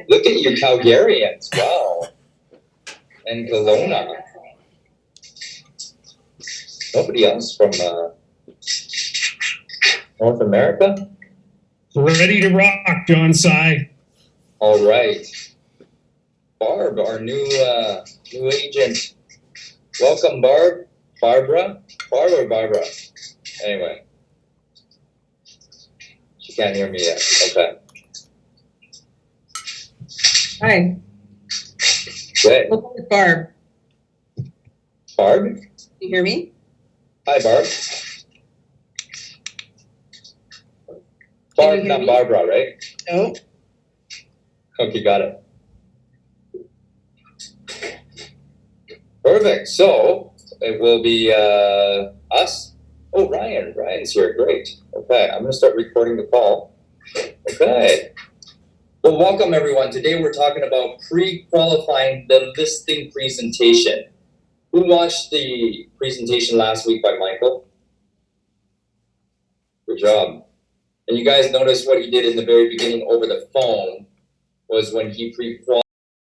Look at you Calgarians, wow. And Kelowna. Nobody else from North America? Ready to rock, John Sy. All right. Barb, our new agent. Welcome, Barb. Barbara? Barb or Barbara? Anyway. She can't hear me yet. Okay. Hi. Good. Barb. Barb? You hear me? Hi, Barb. Barb, not Barbara, right? No. Okay, got it. Perfect. So it will be us. Oh, Ryan. Ryan's here. Great. Okay, I'm going to start recording the call. Okay. Well, welcome everyone. Today we're talking about pre-qualifying the listing presentation. Who watched the presentation last week by Michael? Good job. And you guys noticed what he did in the very beginning over the phone was when he pre-qualified.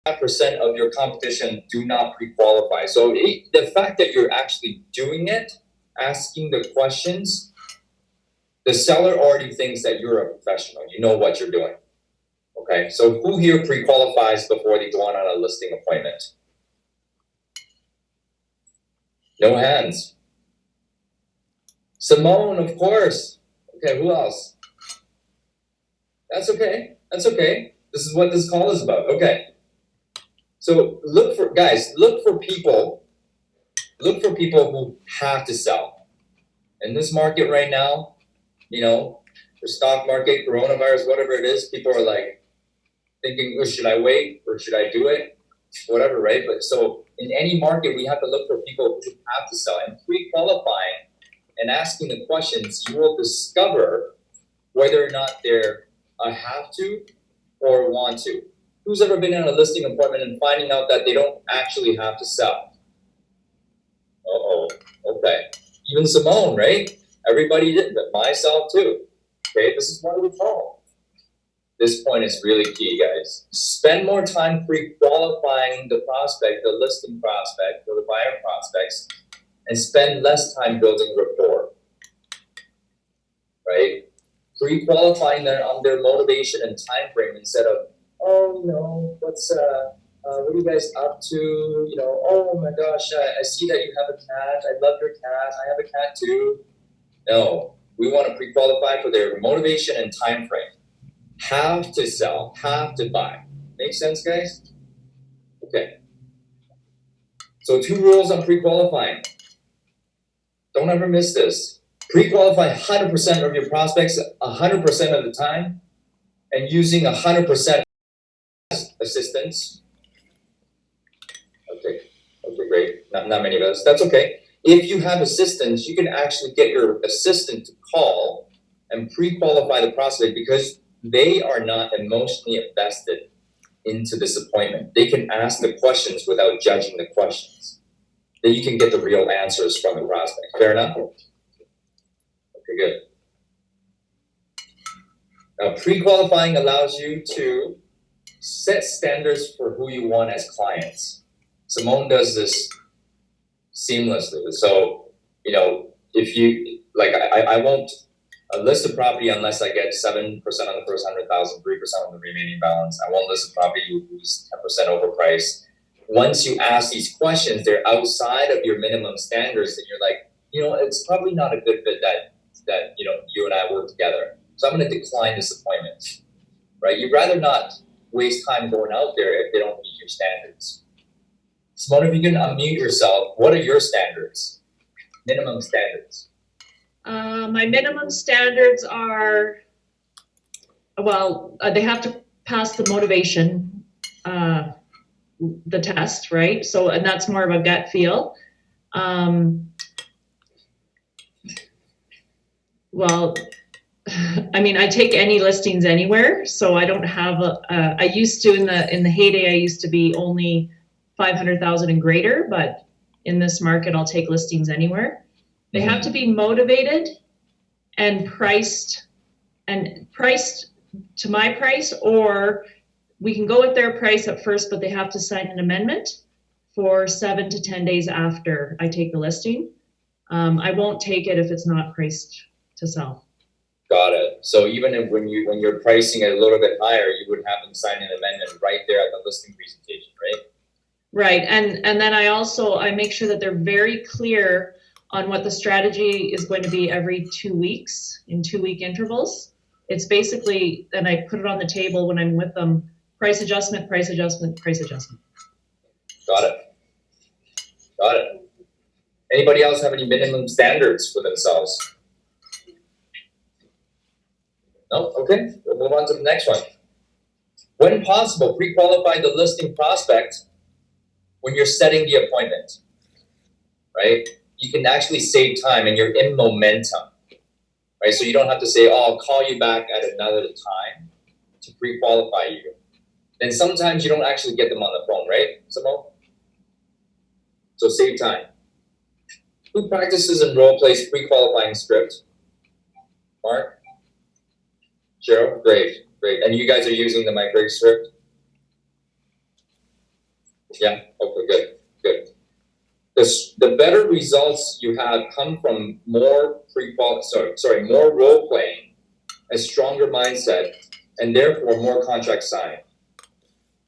5% of your competition do not pre-qualify. So the fact that you're actually doing it, asking the questions, the seller already thinks that you're a professional. You know what you're doing. Okay, so who here pre-qualifies before they go on a listing appointment? No hands. Simone, of course. Okay, who else? That's okay. That's okay. This is what this call is about. Okay. So look for people who have to sell. In this market right now, you know, the stock market, coronavirus, whatever it is, people are like thinking, oh, should I wait or should I do it? Whatever, right? But so in any market, we have to look for people who have to sell. And pre-qualifying and asking the questions, you will discover whether or not they're a have to or want to. Who's ever been in a listing appointment and finding out that they don't actually have to sell? Uh-oh, okay. Even Simone, right? Everybody did, but myself too. Okay, this is what we call. This point is really key, guys. Spend more time pre-qualifying the prospect, the listing prospect, or the buyer prospects, and spend less time building rapport, right? Pre-qualifying on their motivation and time frame instead of, oh, you know, what are you guys up to? You know, oh my gosh, I see that you have a cat. I love your cat. I have a cat too. No, we want to pre-qualify for their motivation and time frame. Have to sell, have to buy. Make sense, guys? Okay. So 2 rules on pre-qualifying. Don't ever miss this. Pre-qualify 100% of your prospects 100% of the time and using 100% assistance. Okay, great. Not many of us. That's okay. If you have assistants, you can actually get your assistant to call and pre-qualify the prospect because they are not emotionally invested into this appointment. They can ask the questions without judging the questions. Then you can get the real answers from the prospect. Fair enough? Okay, good. Now, pre-qualifying allows you to set standards for who you want as clients. Simone does this seamlessly. So, you know, if you, like, I won't list a property unless I get 7% on the first 100,000, 3% on the remaining balance. I won't list a property who's 10% overpriced. Once you ask these questions, they're outside of your minimum standards, and you're like, you know, it's probably not a good fit that you know you and I work together. So I'm going to decline this appointment, right? You'd rather not waste time going out there if they don't meet your standards. Simone, if you can unmute yourself, what are your standards? Minimum standards. My minimum standards are, well, they have to pass the motivation, the test, right? So, and that's more of a gut feel. Well, I mean, I take any listings anywhere, so I don't have I used to in the heyday, I used to be only 500,000 and greater, but in this market, I'll take listings anywhere. They have to be motivated and priced to my price, or we can go with their price at first, but they have to sign an amendment for 7 to 10 days after I take the listing. I won't take it if it's not priced to sell. Got it. So even if when you're pricing it a little bit higher, you would have them sign an amendment right there at the listing presentation, right? Right, and then I make sure that they're very clear on what the strategy is going to be every 2 weeks, in 2-week intervals. It's basically, and I put it on the table when I'm with them, price adjustment, price adjustment, price adjustment. Got it. Anybody else have any minimum standards for themselves? No? Okay, we'll move on to the next one. When possible, pre-qualify the listing prospect when you're setting the appointment, right? You can actually save time and you're in momentum, right? So you don't have to say, oh, I'll call you back at another time to pre-qualify you. And sometimes you don't actually get them on the phone, right, Simone? So save time. Who practices and role plays pre-qualifying script? Mark? Cheryl? Great. And you guys are using the micro script? Yeah, okay, good. The better results you have come from more more role playing, a stronger mindset, and therefore more contracts signed.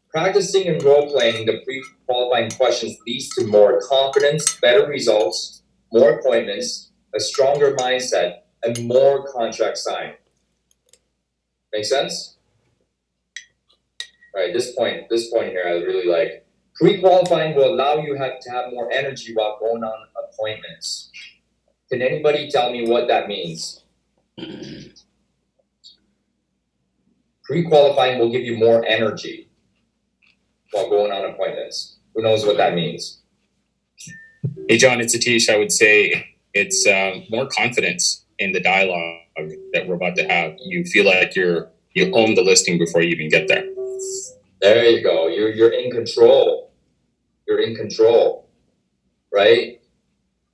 Practicing and role playing the pre-qualifying questions leads to more confidence, better results, more appointments, a stronger mindset, and more contracts signed. Make sense? All right, this point here I really like. Pre-qualifying will allow you to have more energy while going on appointments. Can anybody tell me what that means? Pre-qualifying will give you more energy while going on appointments. Who knows what that means? Hey, John, it's Atish. I would say it's more confidence in the dialogue that we're about to have. You feel like you own the listing before you even get there. There you go. You're in control. You're in control, right?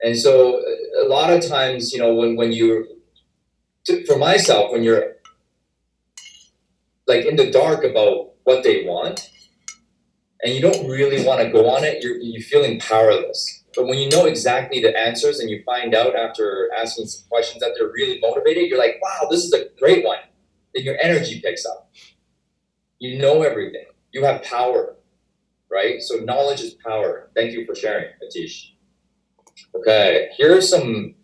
And so a lot of times, when you're, for myself, when you're like in the dark about what they want, and you don't really want to go on it, you're feeling powerless. But when you know exactly the answers and you find out after asking some questions that they're really motivated, you're like, wow, this is a great one. Then your energy picks up. You know everything. You have power, right? So knowledge is power. Thank you for sharing, Atish. Okay, here are some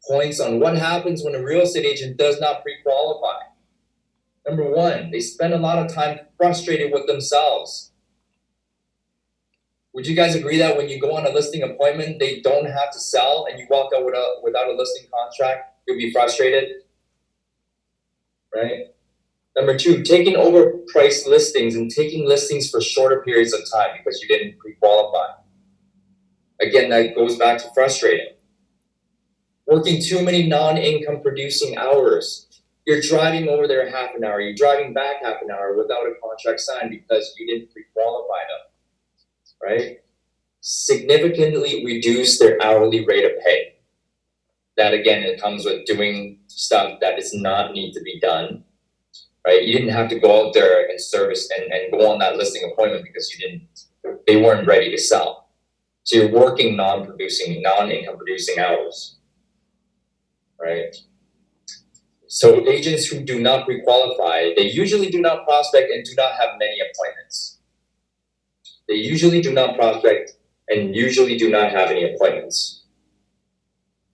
points on what happens when a real estate agent does not pre-qualify. Number one, they spend a lot of time frustrated with themselves. Would you guys agree that when you go on a listing appointment, they don't have to sell and you walk out without a listing contract, you'll be frustrated, right? Number two, taking overpriced listings and taking listings for shorter periods of time because you didn't pre-qualify. Again, that goes back to frustrating. Working too many non-income producing hours. You're driving over there half an hour, you're driving back half an hour without a contract signed because you didn't pre-qualify them, right? Significantly reduce their hourly rate of pay. That again, it comes with doing stuff that does not need to be done. Right? You didn't have to go out there and service and go on that listing appointment because they weren't ready to sell. So you're working non-income producing hours, right? So agents who do not pre-qualify, they usually do not prospect and do not have many appointments. They usually do not prospect and usually do not have any appointments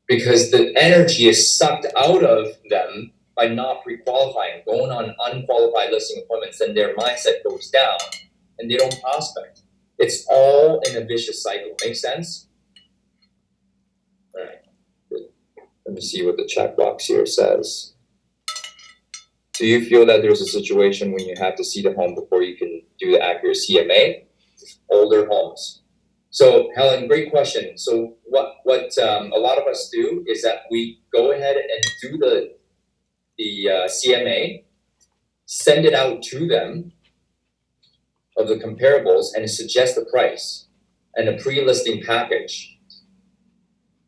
because the energy is sucked out of them by not pre-qualifying, going on unqualified listing appointments, then their mindset goes down and they don't prospect. It's all in a vicious cycle. Make sense? All right. Good. Let me see what the chat box here says. Do you feel that there's a situation when you have to see the home before you can do the accurate CMA? Older homes. So Helen, great question. So what a lot of us do is that we go ahead and do the CMA, send it out to them of the comparables and suggest the price and a pre-listing package,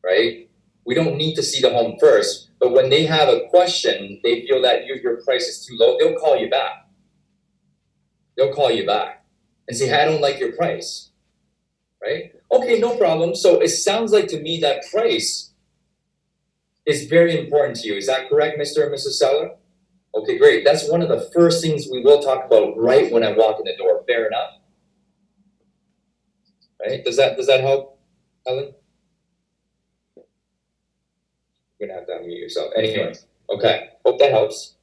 right? We don't need to see the home first, but when they have a question, they feel that your price is too low, they'll call you back. they'll call you back and say, hey, I don't like your price, right? Okay, no problem. So it sounds like to me that price is very important to you. Is that correct, Mr. and Mrs. Seller? Okay, great. That's one of the first things we will talk about right when I walk in the door. Fair enough. Right? Does that help, Helen? You're gonna have to unmute yourself. Anyway, okay. Hope that helps.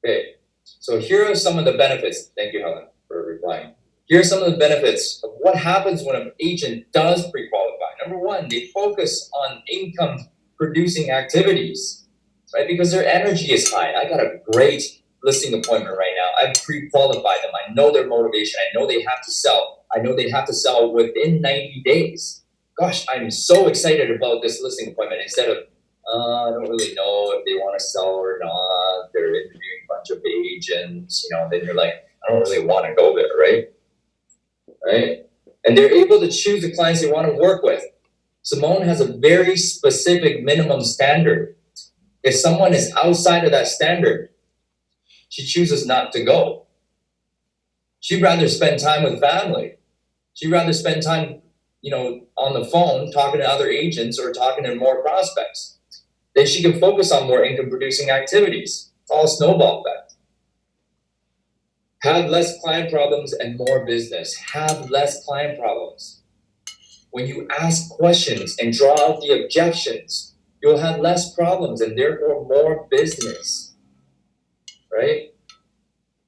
Okay. So here are some of the benefits. Thank you, Helen, for replying. Here are some of the benefits of what happens when an agent does pre-qualify. Number one, they focus on income producing activities, right? Because their energy is high. I got a great listing appointment right now. I've pre-qualified them. I know their motivation. I know they have to sell. I know they have to sell within 90 days. Gosh, I'm so excited about this listing appointment instead of, I don't really know if they want to sell or not. They're interviewing a bunch of agents, then you're like, I don't really want to go there, right? Right? And they're able to choose the clients they want to work with. Simone has a very specific minimum standard. If someone is outside of that standard, she chooses not to go. She'd rather spend time with family. She'd rather spend time, on the phone talking to other agents or talking to more prospects. Then she can focus on more income producing activities. It's all a snowball effect. Have less client problems and more business. Have less client problems. When you ask questions and draw out the objections, you'll have less problems and therefore more business, right?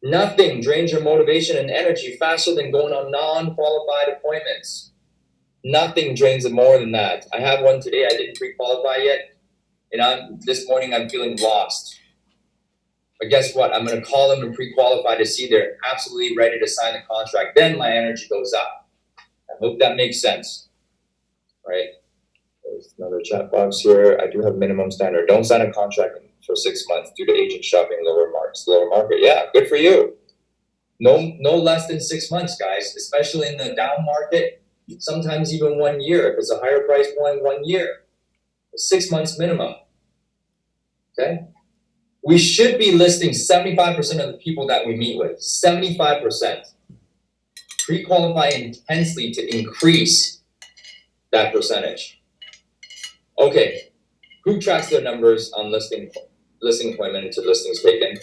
Nothing drains your motivation and energy faster than going on non-qualified appointments. Nothing drains it more than that. I have one today. I didn't pre-qualify yet, and this morning I'm feeling lost. But guess what? I'm going to call them and pre-qualify to see they're absolutely ready to sign the contract. Then my energy goes up. I hope that makes sense, right? There's another chat box here. I do have minimum standard. Don't sign a contract for 6 months due to agent shopping lower market. Yeah, good for you. No less than 6 months, guys, especially in the down market. Sometimes even 1 year. If it's a higher price point, 1 year. 6 months minimum. Okay? We should be listing 75% of the people that we meet with. 75%. Pre-qualify intensely to increase that percentage. Okay. Who tracks their numbers on listing appointment into listings taken?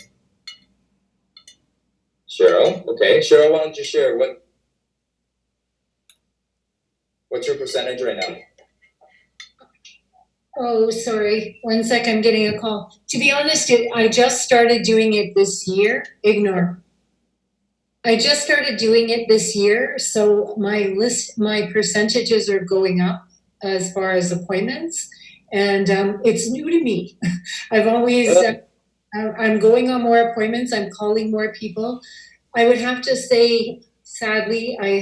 Cheryl. Okay. Cheryl, why don't you share what's your percentage right now? Oh, sorry. 1 sec, I'm getting a call. To be honest, I just started doing it this year. Ignore. I just started doing it this year, so my percentages are going up as far as appointments, and it's new to me. I've always, I'm going on more appointments. I'm calling more people. I would have to say, sadly, I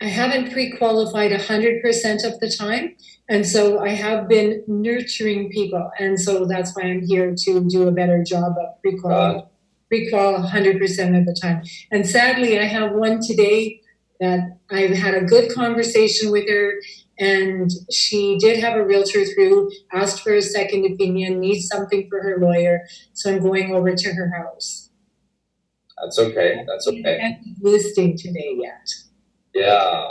haven't pre-qualified 100% of the time. And so I have been nurturing people. And so that's why I'm here to do a better job of pre-qual 100% of the time. And sadly, I have one today that I've had a good conversation with her, and she did have a realtor through, asked for a second opinion, needs something for her lawyer. So I'm going over to her house. That's okay. That's okay. I haven't listing today yet. Yeah.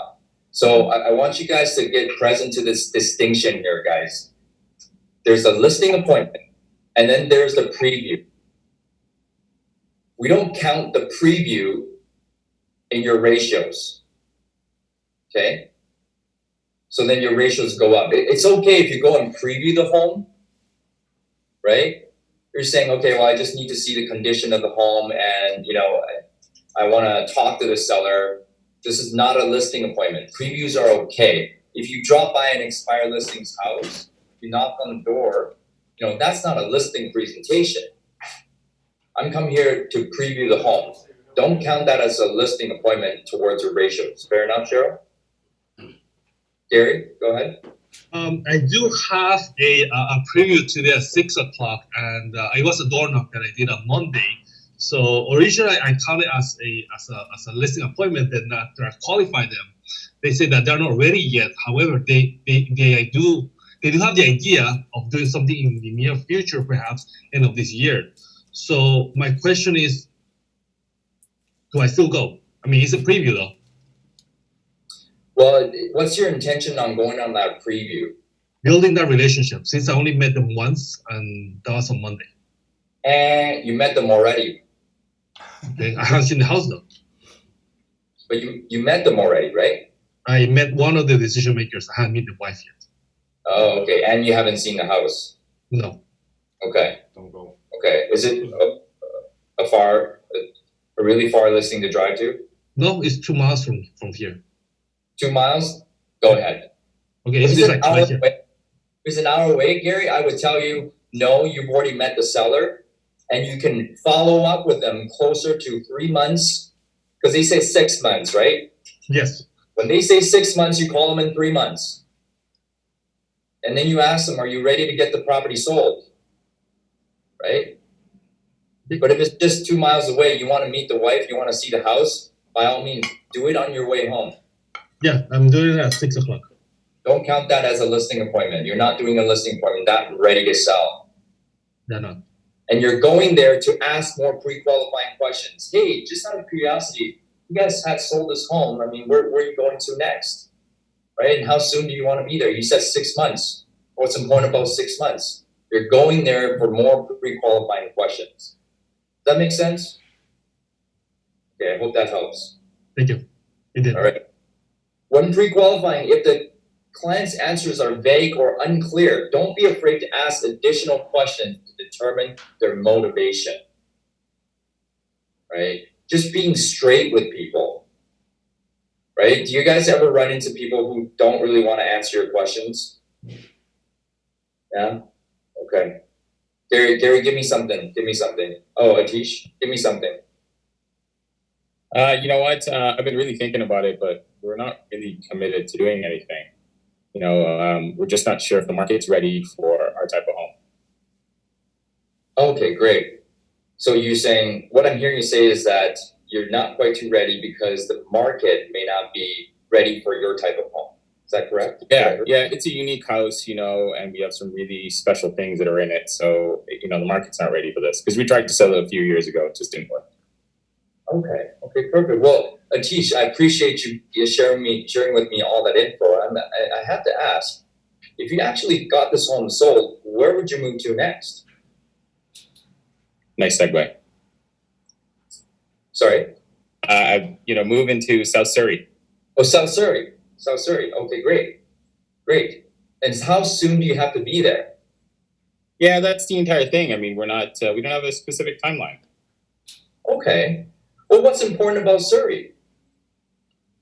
So I want you guys to get present to this distinction here, guys. There's a listing appointment, and then there's the preview. We don't count the preview in your ratios. Okay? So then your ratios go up. It's okay if you go and preview the home, right? You're saying, okay, well, I just need to see the condition of the home, and I want to talk to the seller. This is not a listing appointment. Previews are okay. If you drop by an expired listings house, you knock on the door, that's not a listing presentation. I'm coming here to preview the home. Don't count that as a listing appointment towards your ratios. Fair enough, Cheryl? Gary, go ahead. I do have a preview today at 6 o'clock, and it was a door knock that I did on Monday. So originally I counted as a listing appointment, then after I qualified them, they say that they're not ready yet. However, they do have the idea of doing something in the near future, perhaps end of this year. So my question is, do I still go? I mean, it's a preview though. Well, what's your intention on going on that preview? Building that relationship since I only met them once and that was on Monday. And you met them already, Okay, I haven't seen the house though. but you met them already, right? I met one of the decision makers. I haven't met the wife yet. Oh, okay. And you haven't seen the house. No, Okay. Don't go. Okay. Is it a really far listing to drive to? no, it's 2 miles from here. 2 miles? Go ahead. Okay, If it's it's like an hour right here. away, if it's an hour away, Gary, I would tell you, no, you've already met the seller and you can follow up with them closer to 3 months because they say 6 months, right? Yes. When they say 6 months, you call them in 3 months. And then you ask them, are you ready to get the property sold? Right? But if it's just 2 miles away, you want to meet the wife, you want to see the house, by all means, do it on your way home. Yeah, I'm doing it at 6 o'clock. Don't count that as a listing appointment. You're not doing a listing appointment, not ready to sell. Yeah, no. And you're going there to ask more pre-qualifying questions. Hey, just out of curiosity, you guys had sold this home. I mean, where are you going to next? Right? And how soon do you want to be there? You said 6 months. What's important about 6 months? You're going there for more pre-qualifying questions. Does that make sense? Okay, I hope that helps. Thank you. It did. All right. When pre-qualifying, if the client's answers are vague or unclear, don't be afraid to ask additional questions to determine their motivation. Right? Just being straight with people. Right? Do you guys ever run into people who don't really want to answer your questions? Yeah? Okay. Gary, give me something. Give me something. Oh, Atish, give me something. You know what? I've been really thinking about it, but we're not really committed to doing anything. We're just not sure if the market's ready for our type of home. Okay, great. So you're saying, what I'm hearing you say is that you're not quite too ready because the market may not be ready for your type of home. Is that correct? Yeah, it's a unique house, and we have some really special things that are in it. So, the market's not ready for this because we tried to sell it a few years ago. It just didn't work. Okay, perfect. Well, Atish, I appreciate you sharing with me all that info. I have to ask, if you actually got this home sold, where would you move to next? Nice segue. Sorry? Move into South Surrey. Oh, South Surrey. Okay, great. And how soon do you have to be there? Yeah, that's the entire thing. I mean, we don't have a specific timeline. Okay. Well, what's important about Surrey?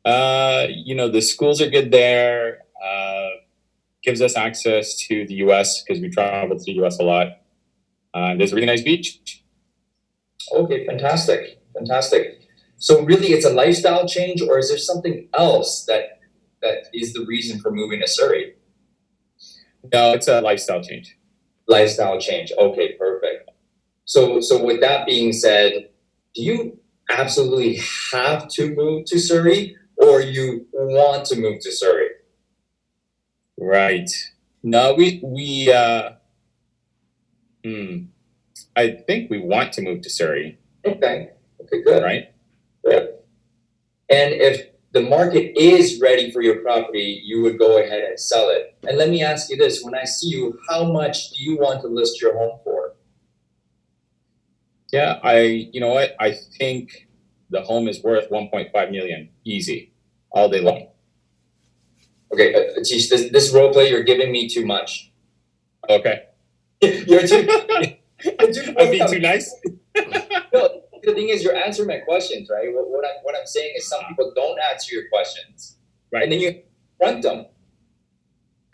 The schools are good there. Gives us access to the U.S. because we travel to the U.S. a lot. There's a really nice beach. Okay, fantastic. So really, it's a lifestyle change, or is there something else that is the reason for moving to Surrey? No, it's a lifestyle change. Lifestyle change. Okay, perfect. So with that being said, do you absolutely have to move to Surrey, or you want to move to Surrey? Right. No, I think we want to move to Surrey. Okay, good. Right? Yeah. And if the market is ready for your property, you would go ahead and sell it. And let me ask you this, when I see you, how much do you want to list your home for? Yeah, I think the home is worth 1.5 million, easy, all day long. Okay, Atish, this role play, you're giving me too much. Okay. You're too I'm being too nice. No, the thing is, you're answering my questions, right? What I'm saying is, some people don't answer your questions, Right. and then you confront them.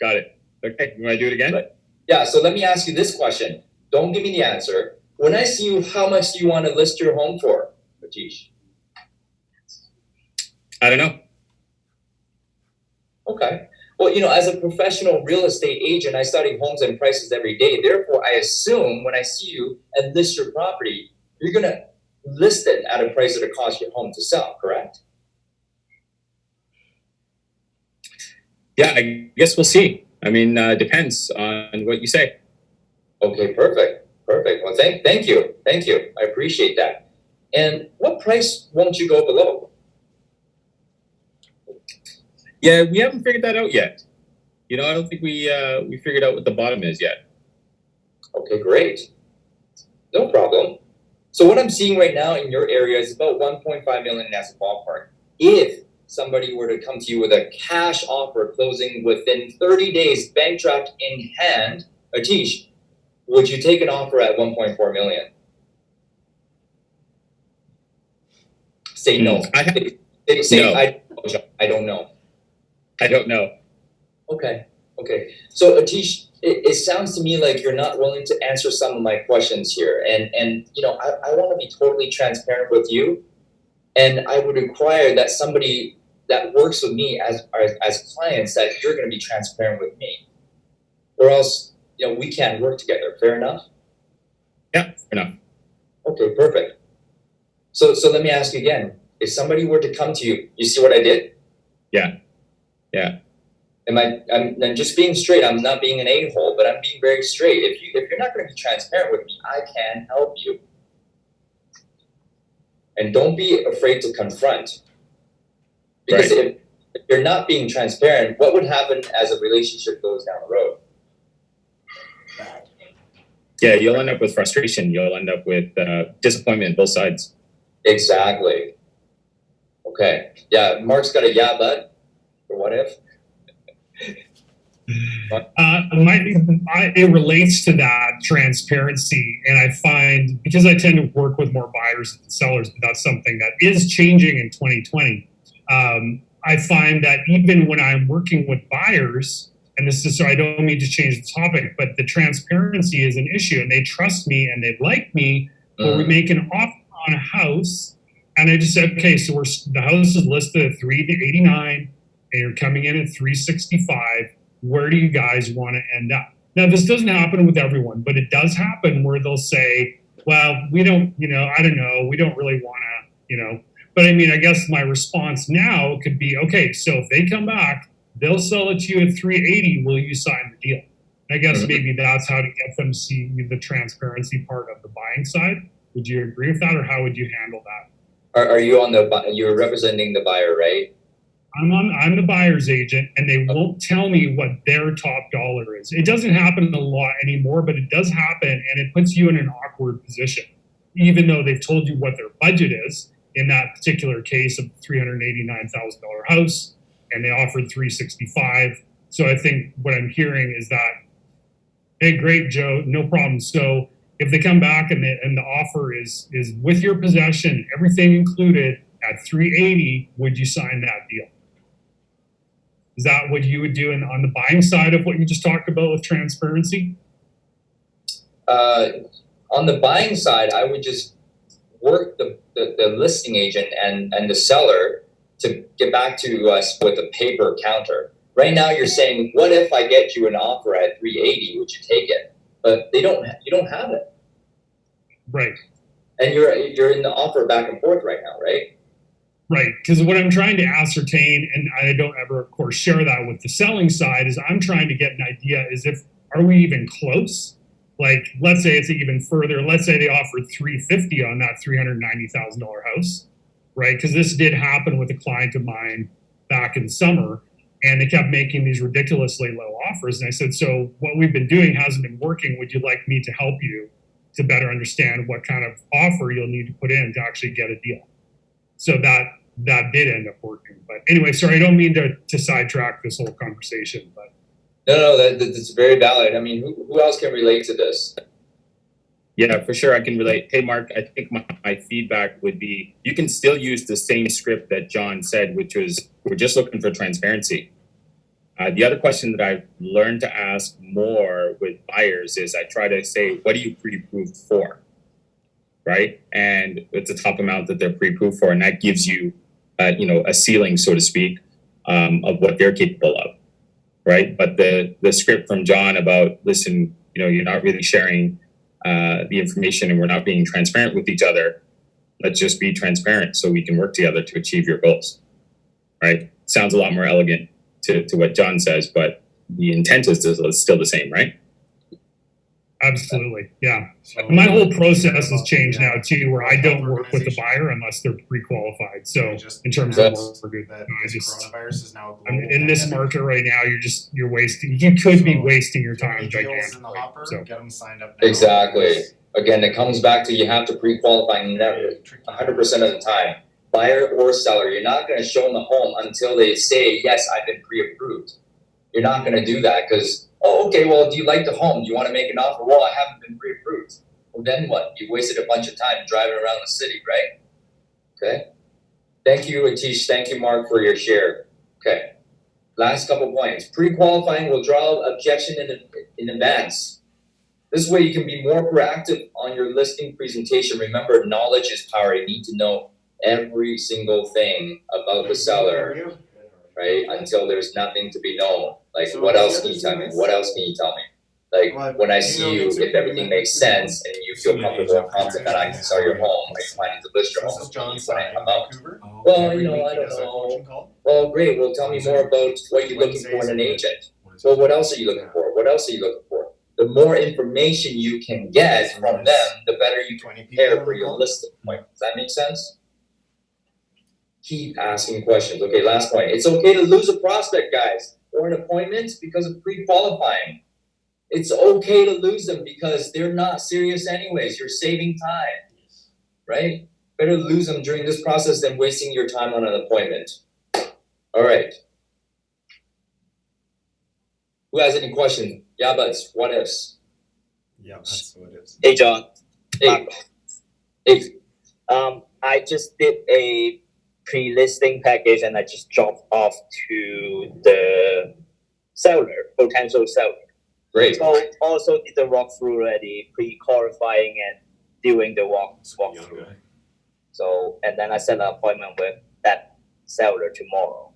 Got it. Okay, you want to do it again? Right. Yeah. So let me ask you this question. Don't give me the answer. When I see you, how much do you want to list your home for, Atish? I don't know. Okay. Well, as a professional real estate agent, I study homes and prices every day. Therefore, I assume when I see you and list your property, you're going to list it at a price that it costs your home to sell, correct? Yeah, I guess we'll see. I mean, depends on what you say. Okay, perfect. Well, thank you. I appreciate that. And what price won't you go below? Yeah, we haven't figured that out yet. You know, I don't think we figured out what the bottom is yet. Okay, great. No problem. So what I'm seeing right now in your area is about 1.5 million as a ballpark. If somebody were to come to you with a cash offer closing within 30 days, bank draft in hand, Atish, would you take an offer at 1.4 million? Say no. Say No. I don't know. I don't know. Okay. So Atish, it sounds to me like you're not willing to answer some of my questions here. And you know, I want to be totally transparent with you. And I would require that somebody that works with me as clients, that you're going to be transparent with me. Or else, you know, we can't work together. Fair enough? Yeah, fair enough. Okay, perfect. So let me ask you again. If somebody were to come to you, you see what I did? Yeah. I'm just being straight. I'm not being an a-hole, but I'm being very straight. If you're not going to be transparent with me, I can help you. And don't be afraid to confront. Because if you're not being transparent, what would happen as a relationship goes down the road? Yeah, you'll end up with frustration. You'll end up with disappointment on both sides. Exactly. Okay. Yeah, Mark's got a yeah, but or what if? It relates to that transparency, and I find, because I tend to work with more buyers than sellers, but that's something that is changing in 2020. I find that even when I'm working with buyers, and this is, so I don't mean to change the topic, but the transparency is an issue, and they trust me and they like me. Where we make an offer on a house, and I just said, okay, so the house is listed at 389, and you're coming in at 365. Where do you guys want to end up? Now, this doesn't happen with everyone, but it does happen where they'll say, well, we don't, I don't know, we don't really want to, but I mean, I guess my response now could be, okay, so if they come back, they'll sell it to you at 380, will you sign the deal? I guess maybe that's how to get them to see the transparency part of the buying side. Would you agree with that, or how would you handle that? Are you you're representing the buyer, right? I'm the buyer's agent, and they won't tell me what their top dollar is. It doesn't happen a lot anymore, but it does happen, and it puts you in an awkward position. Even though they've told you what their budget is, in that particular case of $389,000 house, and they offered $365. So I think what I'm hearing is that, hey, great, Joe, no problem. So if they come back and the offer is with your possession, everything included at 380, would you sign that deal? Is that what you would do on the buying side of what you just talked about with transparency? On the buying side, I would just work the listing agent and the seller to get back to us with a paper counter. Right now, you're saying, what if I get you an offer at 380? Would you take it? But you don't have it. Right. And you're in the offer back and forth right now, right? Right, because what I'm trying to ascertain, and I don't ever, of course, share that with the selling side, is I'm trying to get an idea is are we even close? Like, let's say it's even further. Let's say they offered $350 on that $390,000 house, right? Because this did happen with a client of mine back in summer, and they kept making these ridiculously low offers. And I said, so what we've been doing hasn't been working. Would you like me to help you to better understand what kind of offer you'll need to put in to actually get a deal? So that did end up working. But anyway, sorry, I don't mean to sidetrack this whole conversation. But No, that's very valid. I mean, who else can relate to this? Yeah, for sure, I can relate. Hey, Mark, I think my feedback would be you can still use the same script that John said, which was we're just looking for transparency. The other question that I've learned to ask more with buyers is I try to say, what do you pre-approved for? Right? And it's a top amount that they're pre-approved for, and that gives you, a ceiling, so to speak, of what they're capable of, right? But the script from John about, listen, you're not really sharing the information, and we're not being transparent with each other. Let's just be transparent so we can work together to achieve your goals, right? Sounds a lot more elegant to what John says, but the intent is still the same, right? Absolutely. Yeah. So My whole process has changed now too, where I don't work with the buyer unless they're pre-qualified. So in terms of Yes. mortgage, that I this just, coronavirus is now a I mean, global in this pandemic. market right now, you're wasting, you could be So, wasting your If you have time any deals in the gigantically. hopper, So get them signed up now. Exactly. because Again, it comes back to you have to pre-qualify never, it's tricky. 100% of the time. Buyer or seller, you're not going to show them the home until they say, yes, I've been pre-approved. You're not going to do that because, oh, okay, well, do you like the home? Do you want to make an offer? Well, I haven't been pre-approved. Well, then what? You wasted a bunch of time driving around the city, right? Okay. Thank you, Atish. Thank you, Mark, for your share. Okay. Last couple points. Pre-qualifying will draw objection in advance. This way you can be more proactive on your listing presentation. Remember, knowledge is power. You need to know every single thing about the seller, right? Until there's nothing to be known. Like, So what the else other can you thing tell me? is- What else can you tell me? Like, Well, when I you see know, you, it's if okay, everything we makes met sense and you feel senior comfortable and agent confident that I can sell your home, are you planning to list your This home is with John me when I Sy in come out? Vancouver. Well, Every you know, week I he don't does a coaching know. call. Well, great. Well, tell me more about what you're looking for in an agent. Well, what else are you looking for? What else are you looking for? The more information you can get from them, the better you can 20 people prepare on for the your call. listing point. Does that make sense? Keep asking questions. Okay, last point. It's okay to lose a prospect, guys, or an appointment because of pre-qualifying. It's okay to lose them because they're not serious anyways. You're saving time, right? Better lose them during this process than wasting your time on an appointment. All right. Who has any questions? Yeah, buts. What ifs? Yeah, that's what it is. Hey John, Hey, hey, I just did a pre-listing package and I just dropped off to the potential seller. great. So also did the walkthrough already, pre-qualifying and doing the walkthrough. So and then I set an appointment with that seller tomorrow.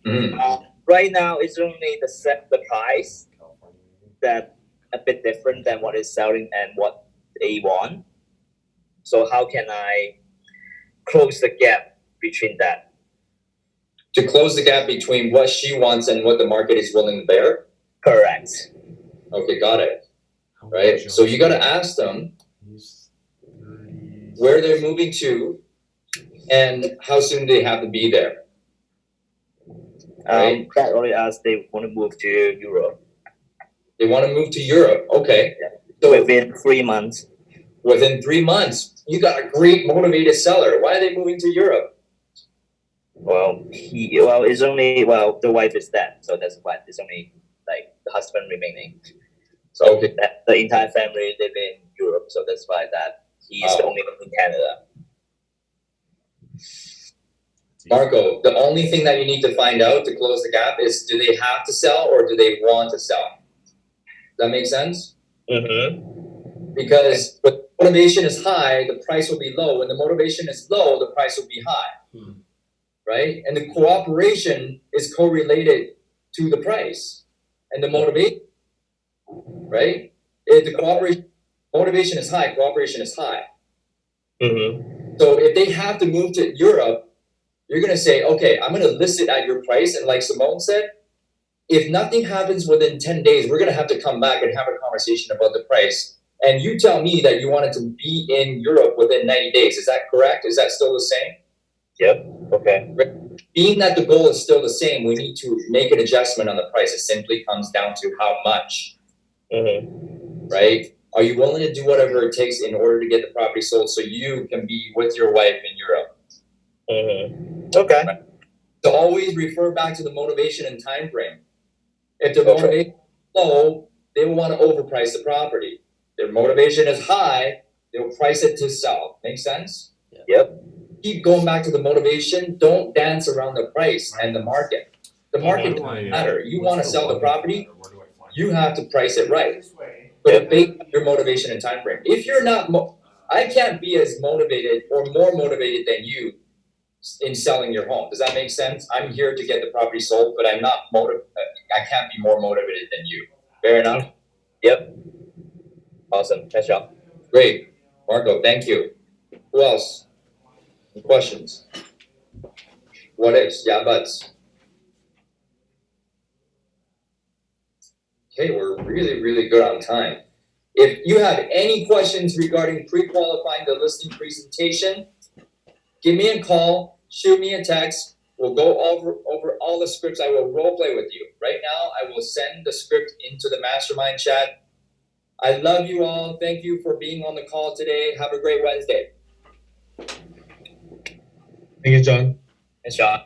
Mhm. Right now it's only the price that a bit different than what is selling and what they want. So how can I close the gap between that? To close the gap between what she wants and what the market is willing to bear? Correct. Okay, got it. Right? So you got to ask them He's 30. where they're moving to and how soon they have to be there. Right? That already asked they want to move to Europe They want to move to Europe. Okay. So within 3 months. within 3 months, you got a great motivated seller. Why are they moving to Europe? It's only the wife is dead, so that's why it's only like the husband remaining. So Okay. that the entire family live in Europe, so that's why that he's the Oh. only one in Canada. Marco, the only thing that you need to find out to close the gap is do they have to sell or do they want to sell? Does that make sense? Mm-hmm. Because when motivation is high, the price will be low. When the motivation is low, the price will be high. Right? And the cooperation is correlated to the price and the motivation. Right? If the motivation is high, cooperation is high. Mm-hmm. So if they have to move to Europe, you're going to say, okay, I'm going to list it at your price. And like Simone said, if nothing happens within 10 days, we're going to have to come back and have a conversation about the price. And you tell me that you wanted to be in Europe within 90 days. Is that correct? Is that still the same? Yep. Okay. Being that the goal is still the same, we need to make an adjustment on the price. It simply comes down to how much, Mm-hmm. right? Are you willing to do whatever it takes in order to get the property sold so you can be with your wife in Europe? Mm-hmm. Okay. Right? So always refer back to the motivation and time frame. If their motivation is low, they will want to overprice the property. Their motivation is high, they'll price it to sell. Make sense? Yep. Keep going back to the motivation. Don't dance around the price and the market. The market doesn't matter. You want to sell the property, you have to price it right. But based on your motivation and time frame. If you're not, I can't be as motivated or more motivated than you in selling your home. Does that make sense? I'm here to get the property sold, but I'm not I can't be more motivated than you. Fair enough? Yep. Awesome. Nice job. Great. Marco, thank you. Who else? Any questions? What ifs? Yeah, buts. Okay, we're really, really good on time. If you have any questions regarding pre-qualifying the listing presentation, give me a call, shoot me a text. We'll go over all the scripts. I will role play with you. Right now, I will send the script into the mastermind chat. I love you all. Thank you for being on the call today. Have a great Wednesday. Thank you, John. Thanks, John.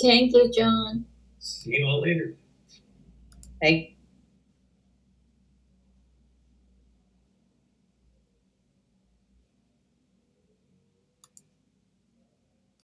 Thank you, John. See you all later. Thank